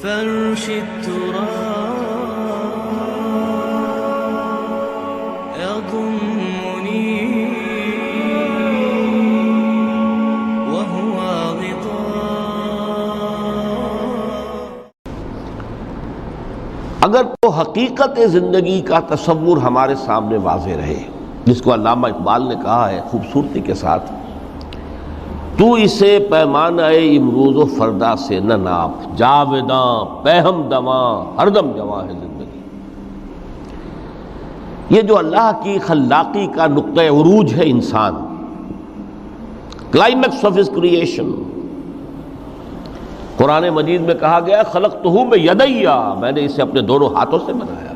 فرش التراب يضمني وهو غطاء. اگر تو حقیقت زندگی کا تصور ہمارے سامنے واضح رہے، جس کو علامہ اقبال نے کہا ہے خوبصورتی کے ساتھ، تو اسے پیمانہ امروز و فردا سے نہ ناپ، جاوداں پہم دواں ہر دم جواں ہے زندگی. یہ جو اللہ کی خلاقی کا نقطہ عروج ہے انسان، کلائمیکس آف ہز کریشن، قرآن مجید میں کہا گیا خلقتہ بیدی، میں نے اسے اپنے دونوں ہاتھوں سے بنایا.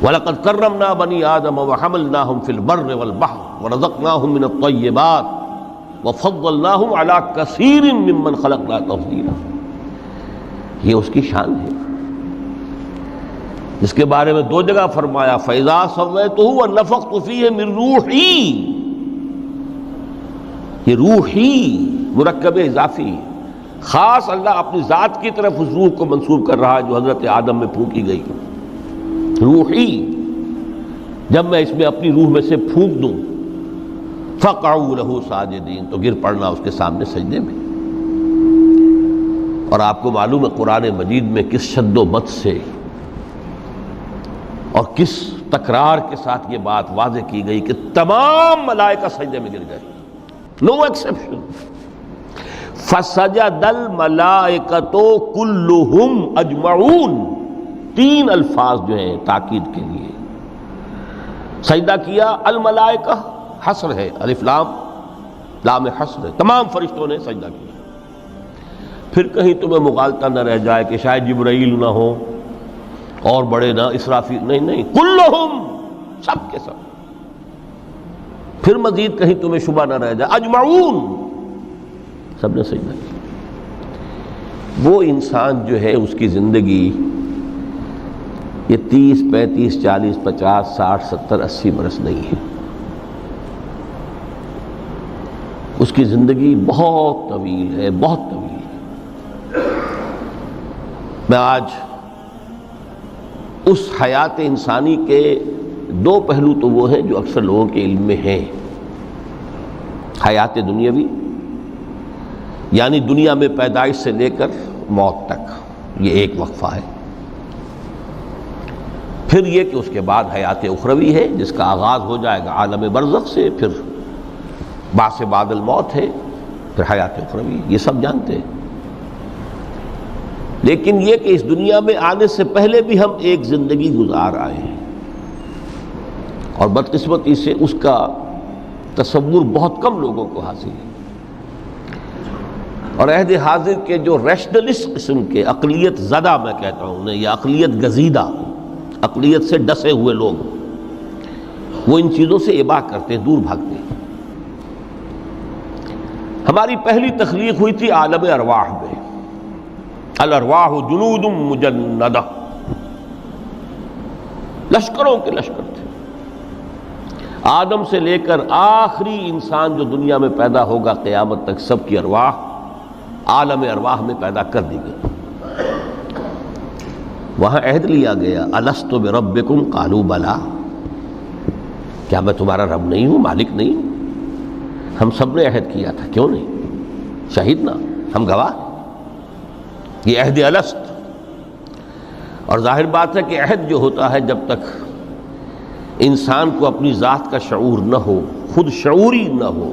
وَلَقَدْ كَرَّمْنَا بَنِي آدَمَ وَحَمَلْنَاهُمْ فِي الْبَرِّ وَالْبَحْرِ وَرَزَقْنَاهُمْ مِنَ الطَّيِّبَاتِ وَفَضَّلْنَاهُمْ عَلَى كَثِيرٍ مِّمَّنْ خَلَقْنَا تَفْضِيلًا. یہ اس کی شان ہے جس کے بارے میں دو جگہ فرمایا فَإِذَا سَوَّيْتُهُ وَنَفَخْتُ فِيهِ مِن رُوحِي. یہ روحی مرکب اضافی، خاص اللہ اپنی ذات کی طرف اس روح کو منسوب کر رہا ہے جو حضرت آدم میں پھونکی گئی. روحی، جب میں اس میں اپنی روح میں سے پھونک دوں فَقَعُوا لَهُ سَاجِدِينَ، تو گر پڑنا اس کے سامنے سجدے میں. اور آپ کو معلوم ہے قرآن مجید میں کس شد و مت سے اور کس تکرار کے ساتھ یہ بات واضح کی گئی کہ تمام ملائکہ سجدے میں گر گئے، نو ایکسیپشن. فَسَجَدَ الْمَلَائِكَةُ كُلُّهُمْ أَجْمَعُونَ، تین الفاظ جو ہیں تاکید کے لیے. سجدہ کیا الملائکہ، حصر ہے، الف لام لام حصر ہے، تمام فرشتوں نے سجدہ کیا. پھر کہیں تمہیں مغالطہ نہ رہ جائے کہ شاید جبرائیل نہ ہو اور بڑے نہ اسرافیل، نہیں، کلہم، سب کے سب. پھر مزید کہیں تمہیں شبہ نہ رہ جائے اجمعون، سب نے سجدہ کیا. وہ انسان جو ہے اس کی زندگی یہ 30 35 40 50 60 70 80 برس نہیں ہے، اس کی زندگی بہت طویل ہے، بہت طویل ہے. میں آج اس حیات انسانی کے دو پہلو تو وہ ہیں جو اکثر لوگوں کے علم میں ہیں. حیات دنیاوی، یعنی دنیا میں پیدائش سے لے کر موت تک، یہ ایک وقفہ ہے. پھر یہ کہ اس کے بعد حیات اخروی ہے جس کا آغاز ہو جائے گا عالم برزخ سے، پھر بعث بعد الموت ہے، پھر حیات اخروی، یہ سب جانتے ہیں. لیکن یہ کہ اس دنیا میں آنے سے پہلے بھی ہم ایک زندگی گزار آئے ہیں، اور بدقسمتی سے اس کا تصور بہت کم لوگوں کو حاصل ہے. اور عہد حاضر کے جو ریشنلسٹ قسم کے عقلیت زدہ میں کہتا ہوں انہیں، یا عقلیت گزیدہ، عقلیت سے ڈسے ہوئے لوگ، وہ ان چیزوں سے ابا کرتے ہیں، دور بھاگتے ہیں. ہماری پہلی تخلیق ہوئی تھی عالم ارواح میں، الارواح جنود مجندہ، لشکروں کے لشکر تھے. آدم سے لے کر آخری انسان جو دنیا میں پیدا ہوگا قیامت تک، سب کی ارواح عالم ارواح میں پیدا کر دی گئی. وہاں عہد لیا گیا الست بربکم قالوا بلا، کیا میں تمہارا رب نہیں ہوں، مالک نہیں ہوں؟ ہم سب نے عہد کیا تھا، کیوں نہیں؟ شہیدنا، ہم گواہ. یہ عہد الست. اور ظاہر بات ہے کہ عہد جو ہوتا ہے جب تک انسان کو اپنی ذات کا شعور نہ ہو، خود شعوری نہ ہو.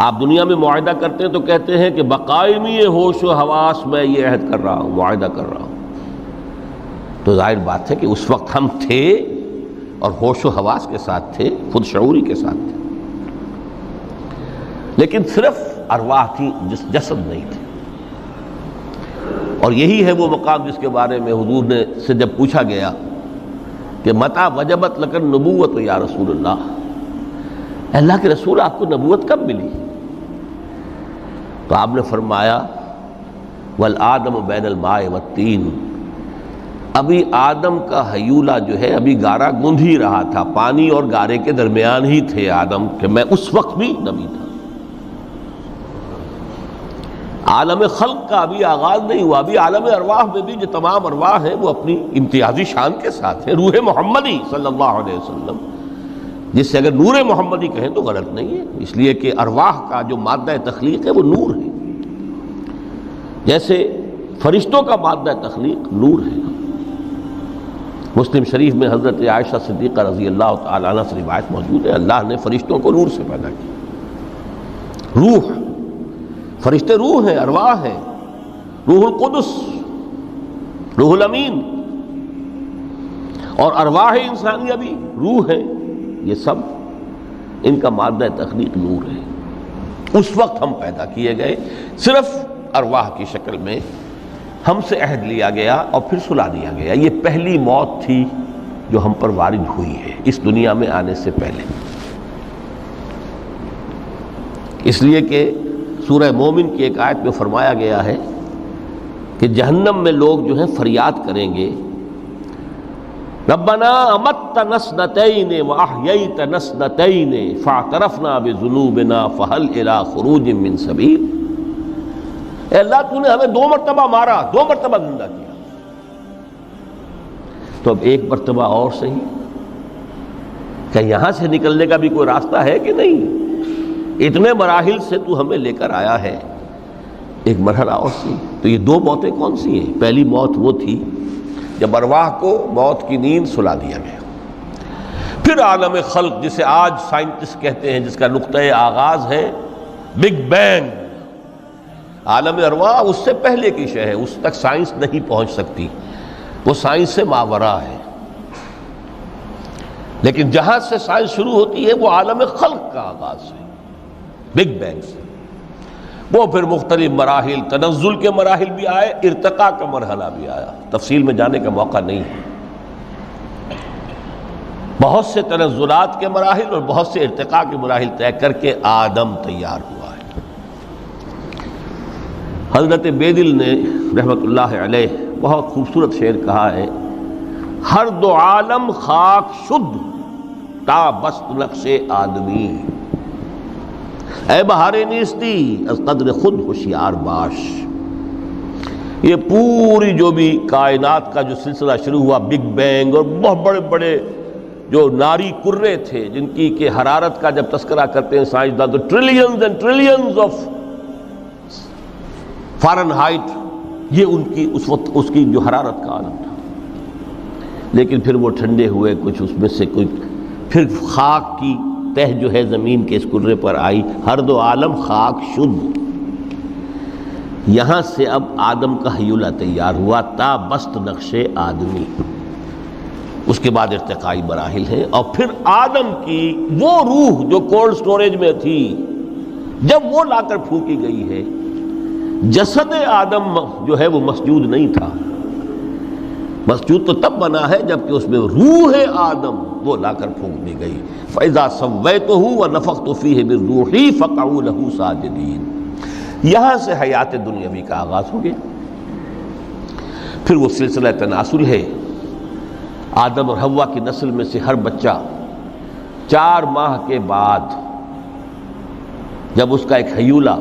آپ دنیا میں معاہدہ کرتے ہیں تو کہتے ہیں کہ بقائمی ہوش و حواس میں یہ عہد کر رہا ہوں، معاہدہ کر رہا ہوں. تو ظاہر بات ہے کہ اس وقت ہم تھے اور ہوش و حواس کے ساتھ تھے، خود شعوری کے ساتھ تھے، لیکن صرف ارواح تھی، جسد نہیں تھے. اور یہی ہے وہ مقام جس کے بارے میں حضور نے سے جب پوچھا گیا کہ متى وجبت لک النبوۃ یا رسول اللہ، اللہ کے رسول آپ کو نبوت کب ملی؟ تو آپ نے فرمایا والآدم بین الماء والطین، ابھی آدم کا حیولہ جو ہے ابھی گارا گوندھ ہی رہا تھا، پانی اور گارے کے درمیان ہی تھے آدم، کہ میں اس وقت بھی نبی تھا. عالم خلق کا ابھی آغاز نہیں ہوا، ابھی عالم ارواح میں بھی جو تمام ارواح ہیں وہ اپنی امتیازی شان کے ساتھ ہیں۔ روح محمدی صلی اللہ علیہ وسلم، جس سے اگر نور محمدی کہیں تو غلط نہیں ہے، اس لیے کہ ارواح کا جو مادہ تخلیق ہے وہ نور ہے، جیسے فرشتوں کا مادہ تخلیق نور ہے۔ مسلم شریف میں حضرت عائشہ صدیقہ رضی اللہ تعالیٰ عنہ سے روایت موجود ہے، اللہ نے فرشتوں کو نور سے پیدا کیا۔ روح، فرشتے روح ہیں، ارواح ہیں، روح القدس، روح الامین، اور ارواح انسانیہ بھی روح ہے، یہ سب ان کا مادہ تخلیق نور ہے۔ اس وقت ہم پیدا کیے گئے، صرف ارواح کی شکل میں ہم سے عہد لیا گیا اور پھر سلا دیا گیا۔ یہ پہلی موت تھی جو ہم پر وارد ہوئی ہے اس دنیا میں آنے سے پہلے، اس لیے کہ سورہ مومن کی ایک آیت میں فرمایا گیا ہے کہ جہنم میں لوگ جو ہیں فریاد کریں گے، ربنا امتنا اثنتین واحییتنا اثنتین فاعترفنا بذنوبنا فہل الی خروج من سبیل۔ اے اللہ تو نے ہمیں 2 مرتبہ مارا، 2 مرتبہ زندہ کیا، تو اب ایک مرتبہ اور صحیح، کہ یہاں سے نکلنے کا بھی کوئی راستہ ہے کہ نہیں؟ اتنے مراحل سے تو ہمیں لے کر آیا ہے، ایک مرحلہ اور سی۔ تو یہ 2 موتیں کون سی ہیں؟ پہلی موت وہ تھی جب ارواح کو موت کی نیند سلا دیا گیا۔ پھر عالم خلق، جسے آج سائنٹسٹ کہتے ہیں، جس کا نقطۂ آغاز ہے بگ بینگ، عالم ارواح اس سے پہلے کی شے ہے، اس تک سائنس نہیں پہنچ سکتی، وہ سائنس سے ماوراء ہے۔ لیکن جہاں سے سائنس شروع ہوتی ہے وہ عالم خلق کا آغاز ہے، بگ بینگ سے۔ وہ پھر مختلف مراحل، تنزل کے مراحل بھی آئے، ارتقاء کا مرحلہ بھی آیا، تفصیل میں جانے کا موقع نہیں ہے۔ بہت سے تنزلات کے مراحل اور بہت سے ارتقاء کے مراحل طے کر کے آدم تیار ہوا ہے۔ حضرت بیدل نے رحمت اللہ علیہ بہت خوبصورت شعر کہا ہے، ہر 2 عالم خاک شد تا بست نقش آدمی، اے بہار نیستی از قدر خود ہوشیار باش۔ یہ پوری جو بھی کائنات کا جو سلسلہ شروع ہوا، بگ بینگ، اور بہت بڑے بڑے جو ناری کرے تھے جن کی کہ حرارت کا جب تذکرہ کرتے ہیں سائنسداں تو trillions and trillions of foreign height, یہ ان کی اس وقت اس کی جو حرارت کا عالم تھا۔ لیکن پھر وہ ٹھنڈے ہوئے، کچھ اس میں سے کچھ، پھر خاک کی تہ جو ہے زمین کے اس کرے پر آئی، ہر 2 عالم خاک شد۔ یہاں سے اب آدم کا حیولہ تیار ہوا، تا بست نقش آدمی۔ اس کے بعد ارتقائی مراحل ہیں، اور پھر آدم کی وہ روح جو کولڈ سٹوریج میں تھی، جب وہ لا کر پھونکی گئی ہے، جسد آدم جو ہے وہ مسجود نہیں تھا، مسجود تو تب بنا ہے جبکہ اس میں روح آدم وہ لا کر پھونک دی گئی۔ فَإِذَا سَوَّيْتُهُ وَنَفَخْتُ فِيهِ مِن رُوحِي فَقَعُوا لَهُ سَاجِدِينَ۔ یہاں سے حیات دنیاوی کا آغاز ہو گیا۔ پھر وہ سلسلہ تناسل ہے، آدم اور حوا کی نسل میں سے ہر بچہ 4 ماہ کے بعد جب اس کا ایک حیولہ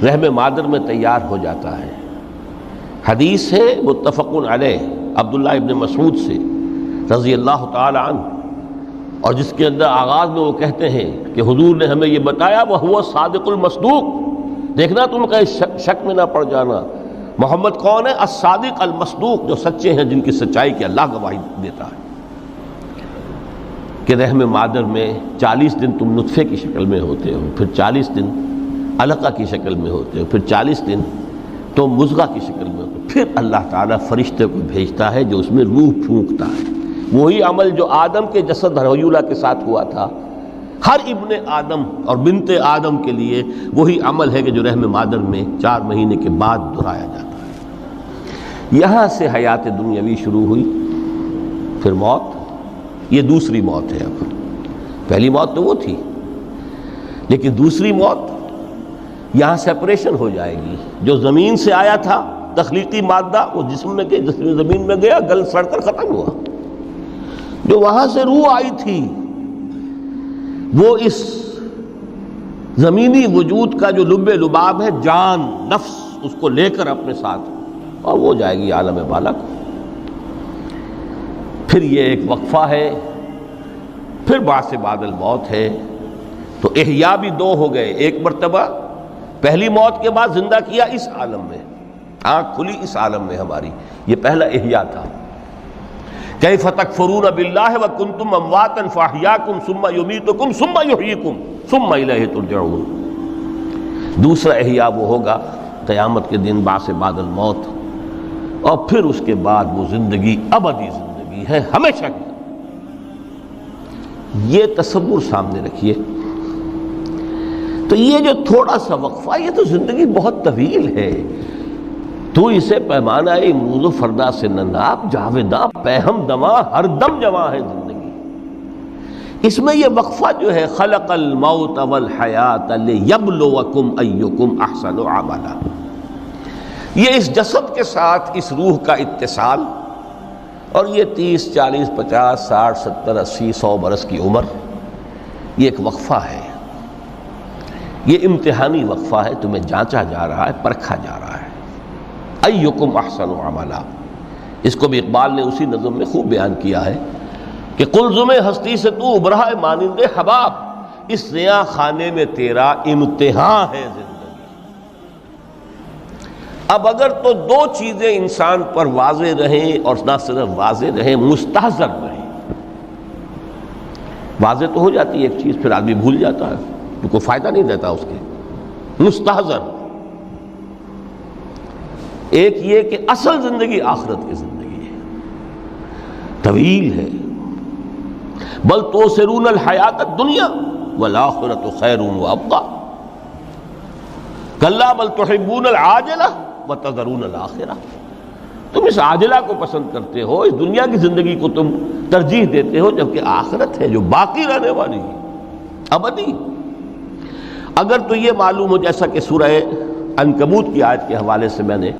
رحم مادر میں تیار ہو جاتا ہے، حدیث ہے متفق علیہ عبداللہ ابن مسعود سے رضی اللہ تعالی عنہ، اور جس کے اندر آغاز میں وہ کہتے ہیں کہ حضور نے ہمیں یہ بتایا، وَهُوَ الصادق المصدوق، دیکھنا تم کہیں شک میں نہ پڑ جانا، محمد کون ہے؟ الصادق المصدوق، جو سچے ہیں، جن کی سچائی کی اللہ گواہی دیتا ہے، کہ رحم مادر میں 40 دن تم نطفے کی شکل میں ہوتے ہو، پھر 40 دن علقہ کی شکل میں ہوتے ہو، پھر 40 دن تو مضغہ کی شکل میں ہوتے ہو، پھر اللہ تعالیٰ فرشتے کو بھیجتا ہے جو اس میں روح پھونکتا ہے۔ وہی عمل جو آدم کے جسد حیولہ کے ساتھ ہوا تھا، ہر ابن آدم اور بنت آدم کے لیے وہی عمل ہے کہ جو رحم مادر میں 4 مہینے کے بعد دہرایا جاتا ہے۔ یہاں سے حیات دنیاوی شروع ہوئی، پھر موت، یہ دوسری موت ہے۔ اب پہلی موت تو وہ تھی، لیکن دوسری موت یہاں سیپریشن ہو جائے گی۔ جو زمین سے آیا تھا تخلیقی مادہ، وہ جسم میں گیا، جسم زمین میں گیا، گل سڑ کر ختم ہوا۔ جو وہاں سے روح آئی تھی وہ اس زمینی وجود کا جو لب لباب ہے، جان، نفس، اس کو لے کر اپنے ساتھ، اور وہ جائے گی عالم بالا کو۔ پھر یہ ایک وقفہ ہے، پھر بعث بعد الموت ہے۔ تو احیاء بھی دو ہو گئے، ایک مرتبہ پہلی موت کے بعد زندہ کیا اس عالم میں، آنکھ کھلی اس عالم میں ہماری، یہ پہلا احیاء تھا۔ کیف تکفرون باللہ وکنتم امواتا فاحیاکم ثم یمیتکم ثم یحییکم ثم الیہ ترجعون۔ دوسرا احیاء وہ ہوگا قیامت کے دن، بعث بعد الموت، اور پھر اس کے بعد وہ زندگی ابدی زندگی ہے، ہمیشہ کی۔ یہ تصور سامنے رکھیے۔ تو یہ جو تھوڑا سا وقفہ، یہ تو زندگی بہت طویل ہے۔ تو اسے پیمانہ امروز و فردا سے نناب، جاویداں پہم دماں، ہر دم جواں ہے زندگی۔ اس میں یہ وقفہ جو ہے، خلق الموت والحیات لیبلوکم ایکم احسن عملا، یہ اس جسد کے ساتھ اس روح کا اتصال، اور یہ 30 40 50 60 70 80 100 برس کی عمر، یہ ایک وقفہ ہے، یہ امتحانی وقفہ ہے، تمہیں جانچا جا رہا ہے، پرکھا جا رہا ہے۔ ایکم احسن عملا، اس کو بھی اقبال نے اسی نظم میں خوب بیان کیا ہے کہ قلزم ہستی سے تو ابھرا ہے مانند حباب، اس زیاں خانے میں تیرا امتحان ہے زندگی۔ اب اگر تو دو چیزیں انسان پر واضح رہیں، اور نہ صرف واضح رہیں، مستحضر رہیں۔ واضح تو ہو جاتی ہے ایک چیز، پھر آدمی بھول جاتا ہے، تو کوئی فائدہ نہیں دیتا اس کے۔ مستحضر ایک یہ کہ اصل زندگی آخرت کی زندگی ہے، طویل ہے۔ بل توسرون الحیات الدنیا والآخرۃ خیر وابقیٰ، کلا بل تحبون العاجلہ وتذرون الآخرہ، تم اس عاجلہ کو پسند کرتے ہو، اس دنیا کی زندگی کو تم ترجیح دیتے ہو، جبکہ آخرت ہے جو باقی رہنے والی ہے، ابدی۔ اگر تو یہ معلوم ہو، جیسا کہ سورہ عنکبوت کی آیت کے حوالے سے میں نے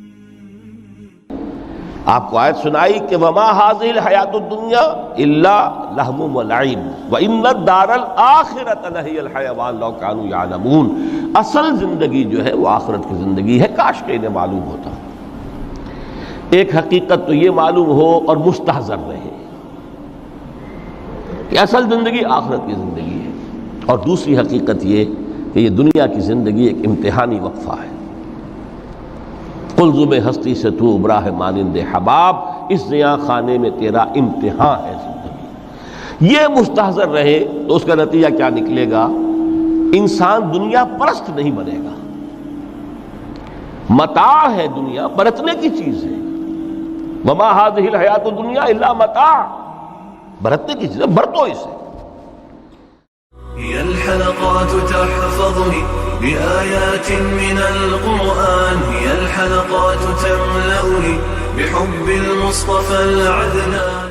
آپ کو آیت سنائی کہ وَمَا هَذِهِ الْحَيَاةُ الدُّنْيَا إِلَّا لَهْوٌ وَلَعِبٌ وَإِنَّ الدَّارَ الْآخِرَةَ لَهِيَ الْحَيَوَانُ لَوْ كَانُوا يَعْلَمُونَ، اصل زندگی جو ہے وہ آخرت کی زندگی ہے، کاش کہ انہیں معلوم ہوتا۔ ایک حقیقت تو یہ معلوم ہو اور مستحضر رہے کہ اصل زندگی آخرت کی زندگی ہے، اور دوسری حقیقت یہ کہ یہ دنیا کی زندگی ایک امتحانی وقفہ ہے۔ قلزم ہستی سے تو ابھرا ہے مانند حباب، اس زیاں خانے میں تیرا امتحان ہے زندگی۔ یہ مستحضر رہے تو اس کا نتیجہ کیا نکلے گا؟ انسان دنیا پرست نہیں بنے گا۔ متاع ہے دنیا، برتنے کی چیز ہے۔ وما هذه الحیات الدنیا الا متاع، برتنے کی چیز ہے، برتو اسے۔ هي الحلقات تحفظني بآيات من القرآن، هي الحلقات تملأني بحب المصطفى العدنان۔